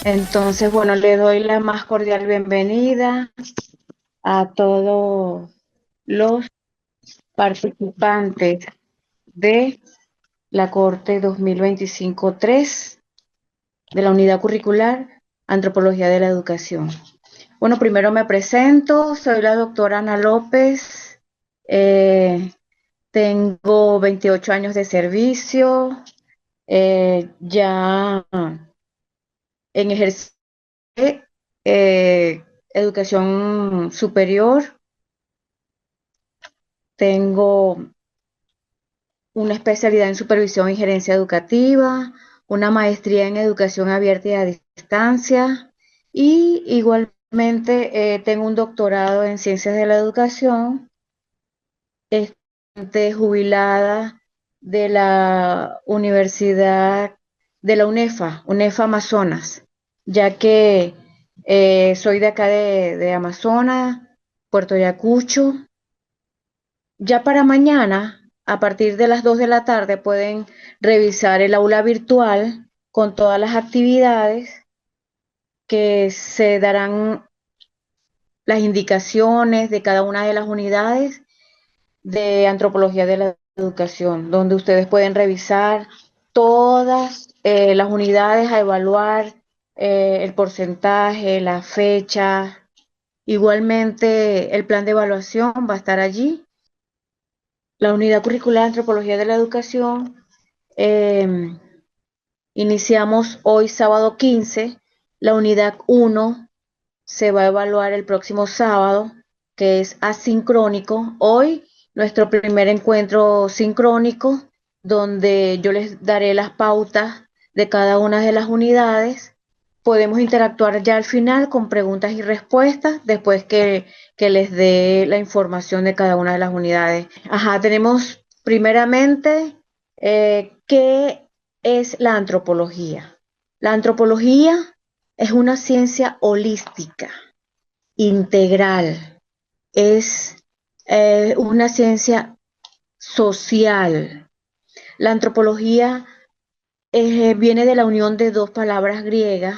Entonces, bueno, le doy la más cordial bienvenida a todos los participantes de la Corte 2025-3 de la Unidad Curricular Antropología de la Educación. Bueno, primero me presento, soy la doctora Ana López, tengo 28 años de servicio, ya en ejercicio educación superior. Tengo una especialidad en supervisión y gerencia educativa, una maestría en educación abierta y a distancia y igualmente tengo un doctorado en ciencias de la educación, jubilada de la Universidad de la UNEFA Amazonas, ya que soy de acá de Amazonas, Puerto Ayacucho. Ya para mañana, a partir de las 2 de la tarde, pueden revisar el aula virtual con todas las actividades que se darán, las indicaciones de cada una de las unidades de antropología de la educación, donde ustedes pueden revisar todas las unidades a evaluar el porcentaje, la fecha. Igualmente, el plan de evaluación va a estar allí. La unidad curricular Antropología de la Educación, eh, iniciamos hoy sábado 15, la unidad 1 se va a evaluar el próximo sábado, que es asincrónico. Hoy nuestro primer encuentro sincrónico, donde yo les daré las pautas de cada una de las unidades. Podemos interactuar ya al final con preguntas y respuestas después que les dé la información de cada una de las unidades. Ajá, tenemos primeramente qué es la antropología. La antropología es una ciencia holística, integral, es una ciencia social. La antropología viene de la unión de dos palabras griegas,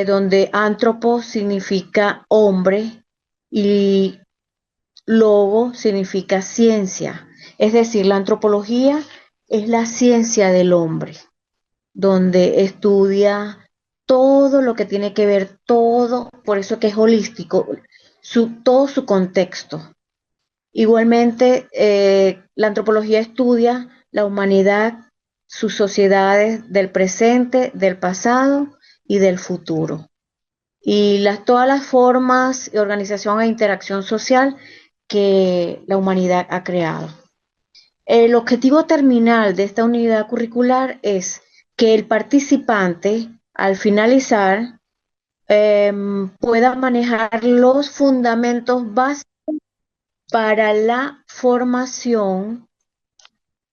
donde antropo significa hombre y logo significa ciencia. Es decir, la antropología es la ciencia del hombre, donde estudia todo lo que tiene que ver, todo, por eso que es holístico, todo su contexto. Igualmente, la antropología estudia la humanidad, sus sociedades del presente, del pasado y del futuro. Y todas las formas de organización e interacción social que la humanidad ha creado. El objetivo terminal de esta unidad curricular es que el participante, al finalizar, pueda manejar los fundamentos básicos para la formación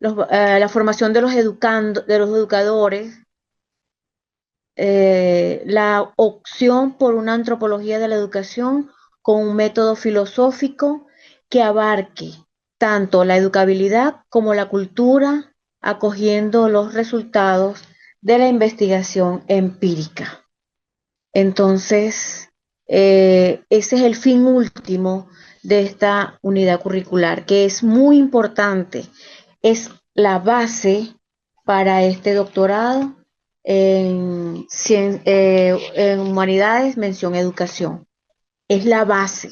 de los de los educadores, la opción por una antropología de la educación con un método filosófico que abarque tanto la educabilidad como la cultura, acogiendo los resultados de la investigación empírica. Entonces, ese es el fin último de esta unidad curricular, que es muy importante, es la base para este doctorado en humanidades, mención educación. Es la base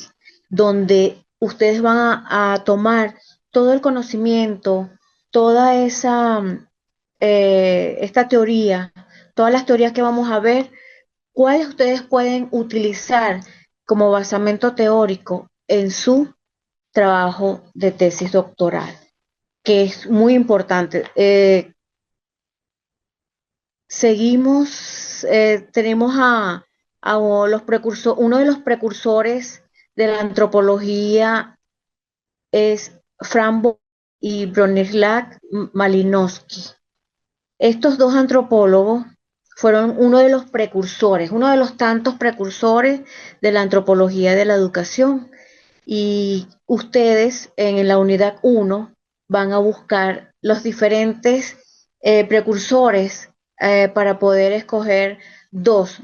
donde ustedes van a tomar todo el conocimiento, toda esta teoría, todas las teorías que vamos a ver, cuáles ustedes pueden utilizar como basamento teórico en su trabajo de tesis doctoral, que es muy importante. Tenemos a uno de los precursores de la antropología es Frank Boas y Bronislaw Malinowski. Estos dos antropólogos fueron uno de los precursores, uno de los tantos precursores de la antropología de la educación. Y ustedes en la unidad 1 van a buscar los diferentes precursores para poder escoger Dos,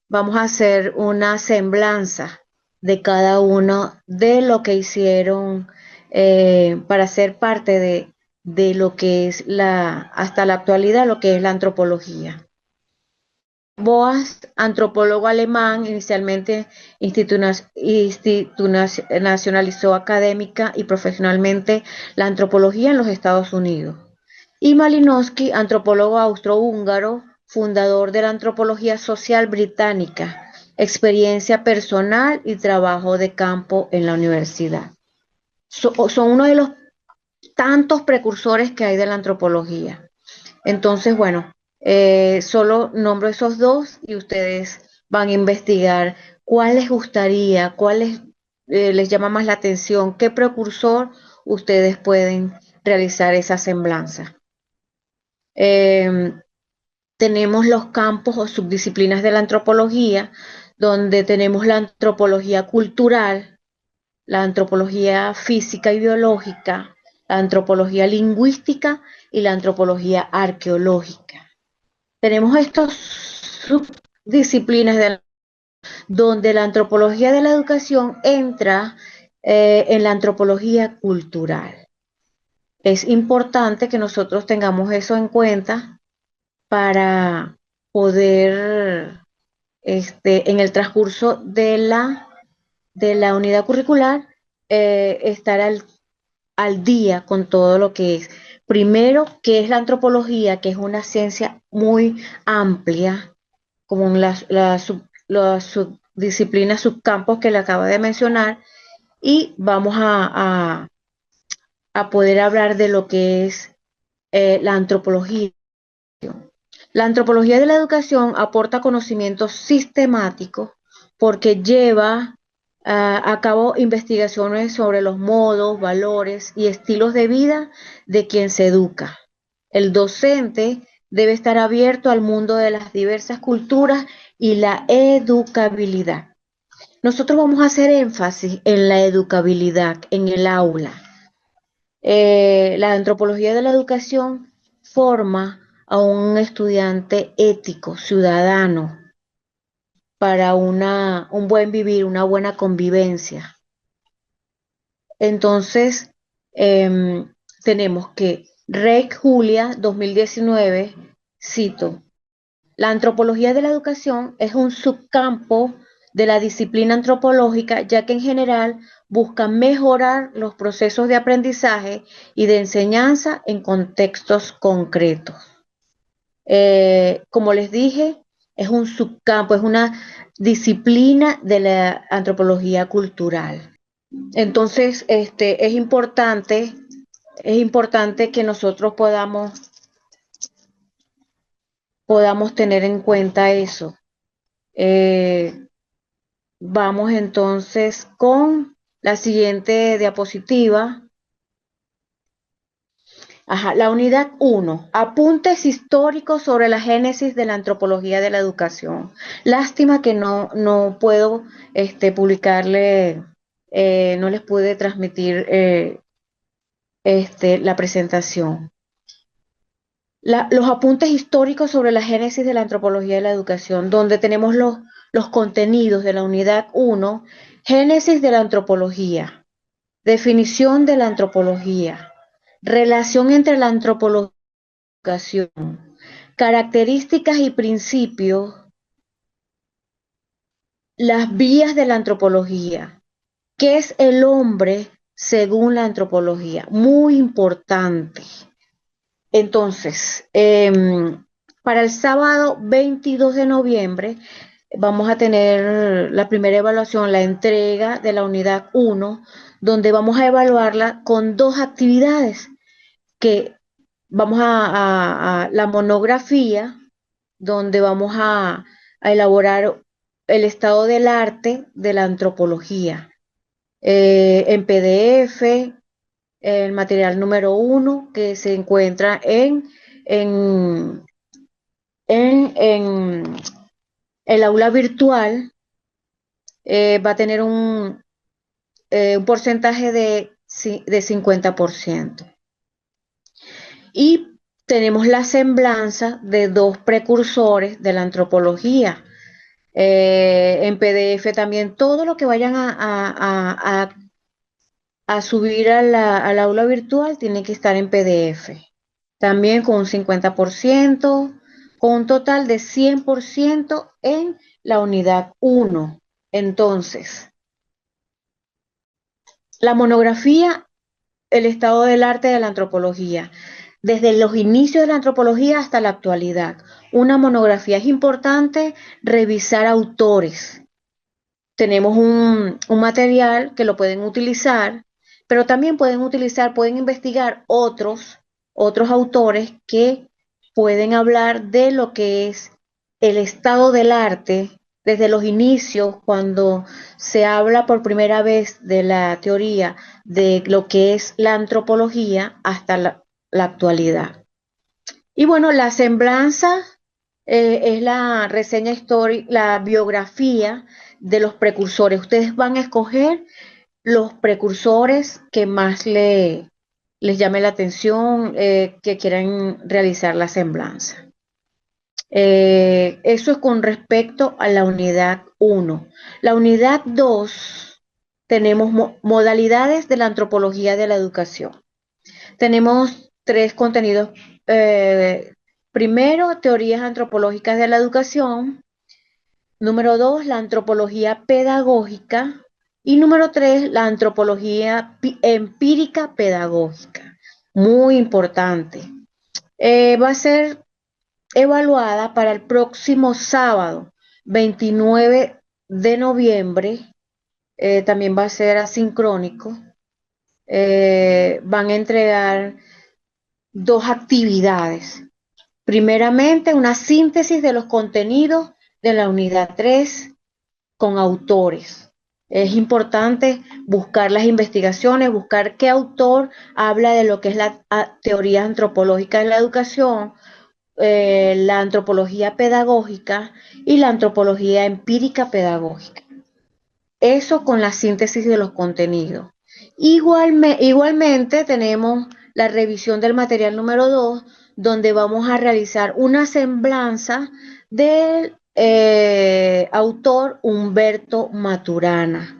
vamos a hacer una semblanza de cada uno de lo que hicieron para ser parte de lo que es hasta la actualidad, lo que es la antropología. Boas, antropólogo alemán, inicialmente institucionalizó académica y profesionalmente la antropología en los Estados Unidos. Y Malinowski, antropólogo austrohúngaro, fundador de la antropología social británica, experiencia personal y trabajo de campo en la universidad. Son uno de los tantos precursores que hay de la antropología. Entonces, bueno, solo nombro esos dos y ustedes van a investigar cuál les gustaría, les llama más la atención, qué precursor ustedes pueden realizar esa semblanza. Eh, Tenemos los campos o subdisciplinas de la antropología, donde tenemos la antropología cultural, la antropología física y biológica, la antropología lingüística y la antropología arqueológica. Tenemos estas subdisciplinas donde la antropología de la educación entra en la antropología cultural. Es importante que nosotros tengamos eso en cuenta para poder, en el transcurso de la unidad curricular, estar al día con todo lo que es. Primero, que es la antropología, que es una ciencia muy amplia, como en las subdisciplinas, subcampos que le acabo de mencionar, y vamos a poder hablar de lo que es la antropología. La antropología de la educación aporta conocimientos sistemáticos porque lleva a cabo investigaciones sobre los modos, valores y estilos de vida de quien se educa. El docente debe estar abierto al mundo de las diversas culturas y la educabilidad. Nosotros vamos a hacer énfasis en la educabilidad en el aula. La antropología de la educación forma a un estudiante ético, ciudadano, para un buen vivir, una buena convivencia. Entonces, tenemos que Reich Julia 2019, cito, la antropología de la educación es un subcampo de la disciplina antropológica, ya que en general busca mejorar los procesos de aprendizaje y de enseñanza en contextos concretos. Como les dije, es un subcampo, es una disciplina de la antropología cultural. Entonces, es importante que nosotros podamos tener en cuenta eso. Eh, Vamos entonces con la siguiente diapositiva. Ajá, la unidad 1, apuntes históricos sobre la génesis de la antropología de la educación. Lástima que no puedo publicarle, no les pude transmitir la presentación. Los apuntes históricos sobre la génesis de la antropología de la educación, donde tenemos los contenidos de la unidad 1, génesis de la antropología, definición de la antropología, relación entre la antropología y la educación, características y principios, las vías de la antropología, qué es el hombre según la antropología, muy importante. Entonces, para el sábado 22 de noviembre vamos a tener la primera evaluación, la entrega de la unidad 1, donde vamos a evaluarla con dos actividades, que vamos a la monografía, donde vamos a elaborar el estado del arte de la antropología, en PDF, el material número 1 que se encuentra en, en el aula virtual, va a tener un porcentaje de 50%. Y tenemos la semblanza de dos precursores de la antropología. En PDF también todo lo que vayan a subir al aula virtual tiene que estar en PDF. También con un 50%, con un total de 100% en la unidad 1. Entonces, la monografía, el estado del arte de la antropología, desde los inicios de la antropología hasta la actualidad. Una monografía es importante revisar autores. Tenemos un material que lo pueden utilizar, pero también pueden investigar otros autores que pueden hablar de lo que es el estado del arte desde los inicios, cuando se habla por primera vez de la teoría de lo que es la antropología hasta la actualidad. Y bueno, la semblanza es la reseña histórica, la biografía de los precursores. Ustedes van a escoger los precursores que más les llame la atención, que quieran realizar la semblanza. Eso es con respecto a la unidad 1. La unidad 2 tenemos modalidades de la antropología de la educación. Tenemos tres contenidos. Primero, teorías antropológicas de la educación. Número 2, la antropología pedagógica. Y número 3, la antropología empírica pedagógica. Muy importante. Va a ser evaluada para el próximo sábado, 29 de noviembre. También va a ser asincrónico. Van a entregar dos actividades. Primeramente, una síntesis de los contenidos de la unidad 3 con autores. Es importante buscar las investigaciones, buscar qué autor habla de lo que es la teoría antropológica de la educación, la antropología pedagógica y la antropología empírica pedagógica. Eso con la síntesis de los contenidos. Igualmente tenemos la revisión del material número 2, donde vamos a realizar una semblanza del autor Humberto Maturana,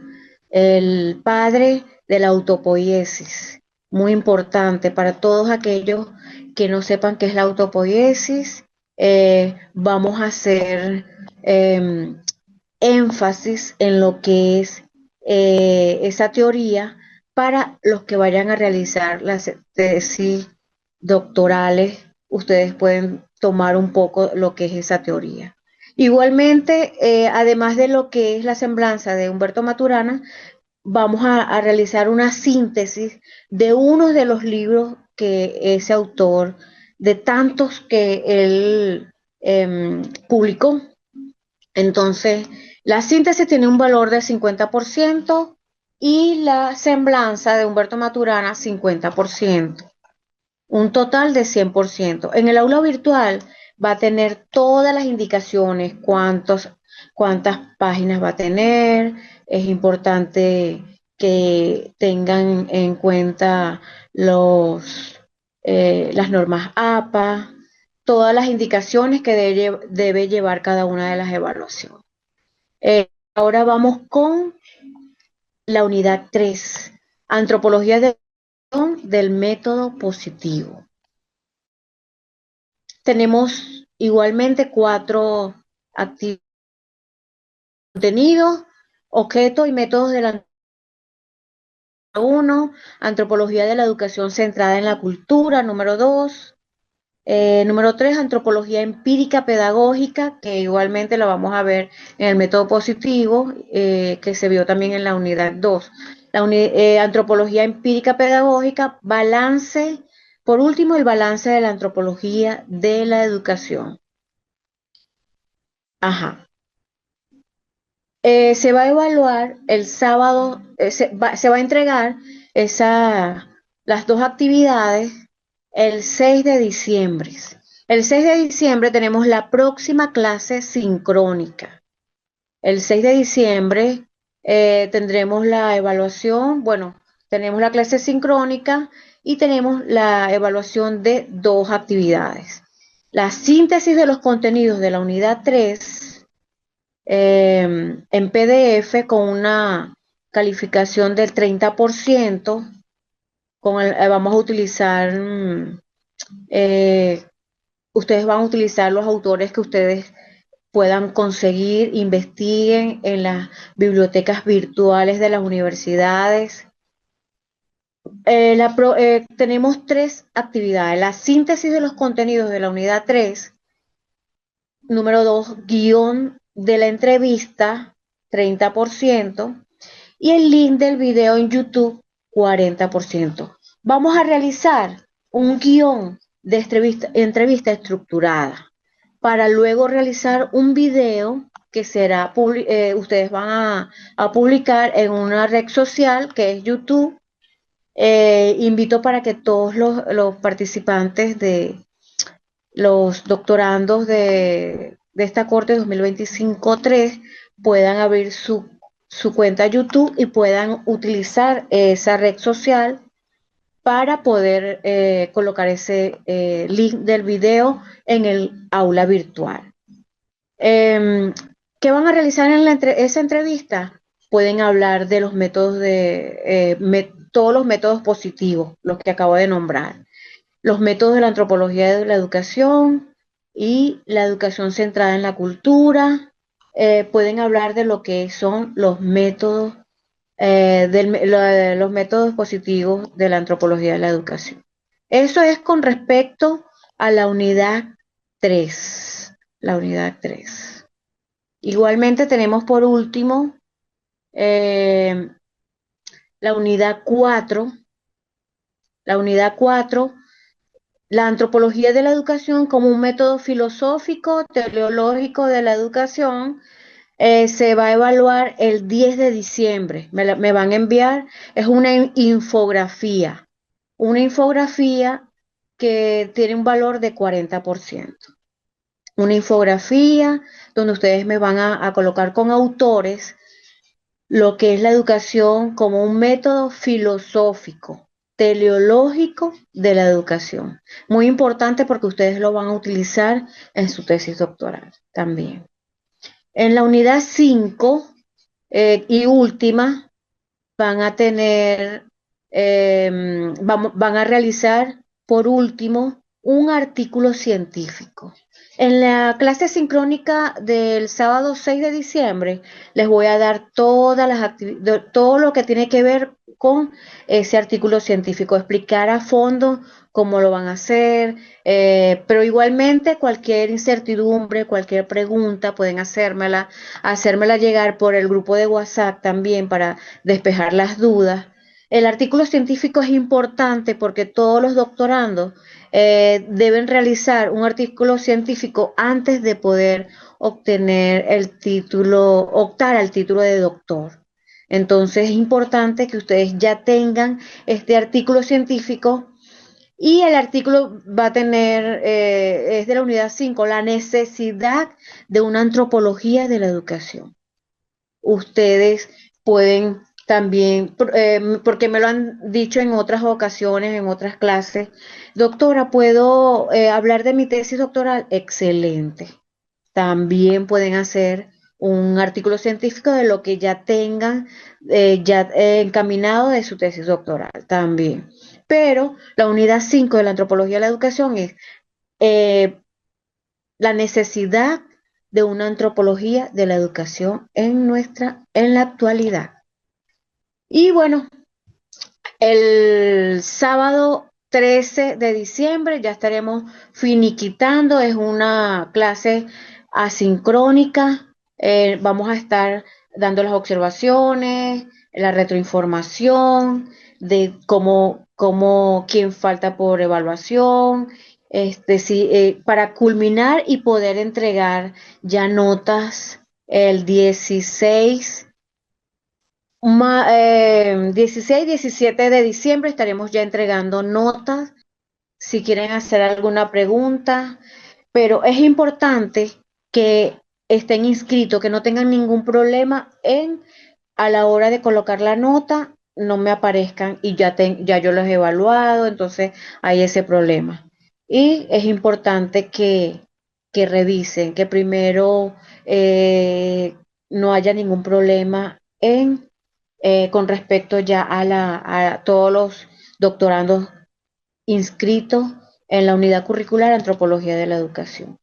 el padre de la autopoiesis. Muy importante para todos aquellos que no sepan qué es la autopoiesis. Vamos a hacer énfasis en lo que es esa teoría para los que vayan a realizar las tesis doctorales. Ustedes pueden tomar un poco lo que es esa teoría. Igualmente, además de lo que es la semblanza de Humberto Maturana, vamos a realizar una síntesis de uno de los libros que ese autor, de tantos que él publicó. Entonces, la síntesis tiene un valor de 50% y la semblanza de Humberto Maturana 50%, un total de 100%. En el aula virtual va a tener todas las indicaciones, cuántas páginas va a tener. Es importante que tengan en cuenta las normas APA, todas las indicaciones que debe llevar cada una de las evaluaciones. Ahora vamos con la unidad 3, antropología del método positivo. Tenemos igualmente 4 contenidos, objetos y métodos de la 1, antropología de la educación centrada en la cultura, número 2. Número 3, antropología empírica pedagógica, que igualmente la vamos a ver en el método positivo, que se vio también en la unidad 2. Antropología empírica pedagógica, balance, por último, el balance de la antropología de la educación. Ajá. Se va a evaluar el sábado, se va a entregar las dos actividades el 6 de diciembre. El 6 de diciembre tenemos la próxima clase sincrónica. El 6 de diciembre tendremos la evaluación, bueno, tenemos la clase sincrónica y tenemos la evaluación de dos actividades. La síntesis de los contenidos de la unidad 3 en PDF con una calificación del 30%, vamos a utilizar, eh, ustedes van a utilizar los autores que ustedes puedan conseguir, investiguen en las bibliotecas virtuales de las universidades. Tenemos tres actividades: la síntesis de los contenidos de la unidad 3, número 2, guión de la entrevista, 30%, y el link del video en YouTube, 40%. Vamos a realizar un guión de entrevista estructurada para luego realizar un video que será, ustedes van a publicar en una red social que es YouTube. Invito para que todos los participantes de los doctorandos de esta corte 2025-3 puedan abrir su cuenta YouTube y puedan utilizar esa red social para poder colocar ese link del video en el aula virtual. ¿Qué van a realizar en esa entrevista? Pueden hablar de los métodos todos los métodos positivos, los que acabo de nombrar, los métodos de la antropología de la educación y la educación centrada en la cultura. Pueden hablar de lo que son los métodos, los métodos positivos de la antropología de la educación. Eso es con respecto a la unidad 3. La unidad 3. Igualmente tenemos por último la unidad 4. La unidad 4, la antropología de la educación como un método filosófico, teleológico de la educación. Se va a evaluar el 10 de diciembre. Me van a enviar, es una infografía que tiene un valor de 40%. Una infografía donde ustedes me van a colocar con autores lo que es la educación como un método filosófico, teleológico de la educación. Muy importante porque ustedes lo van a utilizar en su tesis doctoral también. En la unidad 5 y última van a tener, van a realizar por último un artículo científico. En la clase sincrónica del sábado 6 de diciembre les voy a dar todo lo que tiene que ver con ese artículo científico, explicar a fondo cómo lo van a hacer, pero igualmente cualquier incertidumbre, cualquier pregunta pueden hacérmela llegar por el grupo de WhatsApp también para despejar las dudas. El artículo científico es importante porque todos los doctorandos deben realizar un artículo científico antes de poder obtener optar al título de doctor. Entonces es importante que ustedes ya tengan este artículo científico, y el artículo va a tener, es de la unidad 5, la necesidad de una antropología de la educación. Ustedes pueden también, porque me lo han dicho en otras ocasiones, en otras clases: doctora, ¿puedo hablar de mi tesis doctoral? Excelente. También pueden hacer un artículo científico de lo que ya tengan encaminado de su tesis doctoral también. Pero la unidad 5 de la antropología de la educación es eh, la necesidad de una antropología de la educación en la actualidad. Y bueno, el sábado 13 de diciembre ya estaremos finiquitando, es una clase asincrónica. Vamos a estar dando las observaciones, la retroinformación de quién falta por evaluación, para culminar y poder entregar ya notas el 16, 16, 17 de diciembre estaremos ya entregando notas. Si quieren hacer alguna pregunta, pero es importante que estén inscritos, que no tengan ningún problema a la hora de colocar la nota no me aparezcan y ya yo los he evaluado, entonces hay ese problema. Y es importante que revisen, que primero no haya ningún problema con respecto ya a todos los doctorandos inscritos en la unidad curricular Antropología de la Educación.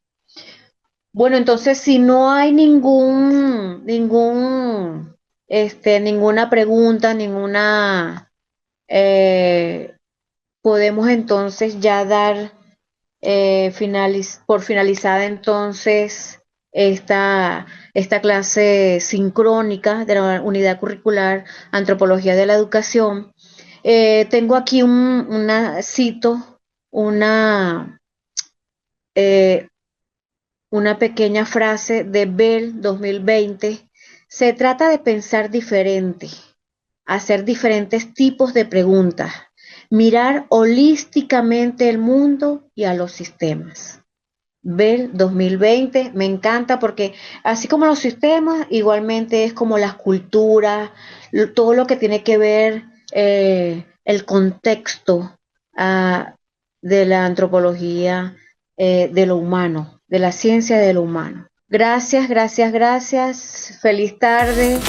Bueno, entonces si no hay ninguna pregunta, eh, podemos entonces ya dar por finalizada entonces esta clase sincrónica de la unidad curricular Antropología de la Educación. Tengo aquí una, eh, una pequeña frase de Bell 2020. Se trata de pensar diferente, hacer diferentes tipos de preguntas, mirar holísticamente el mundo y a los sistemas. Bell 2020 me encanta porque así como los sistemas, igualmente es como las culturas, todo lo que tiene que ver el contexto ah, de la antropología de lo humano, de la ciencia de lo humano. Gracias, gracias, gracias. Feliz tarde.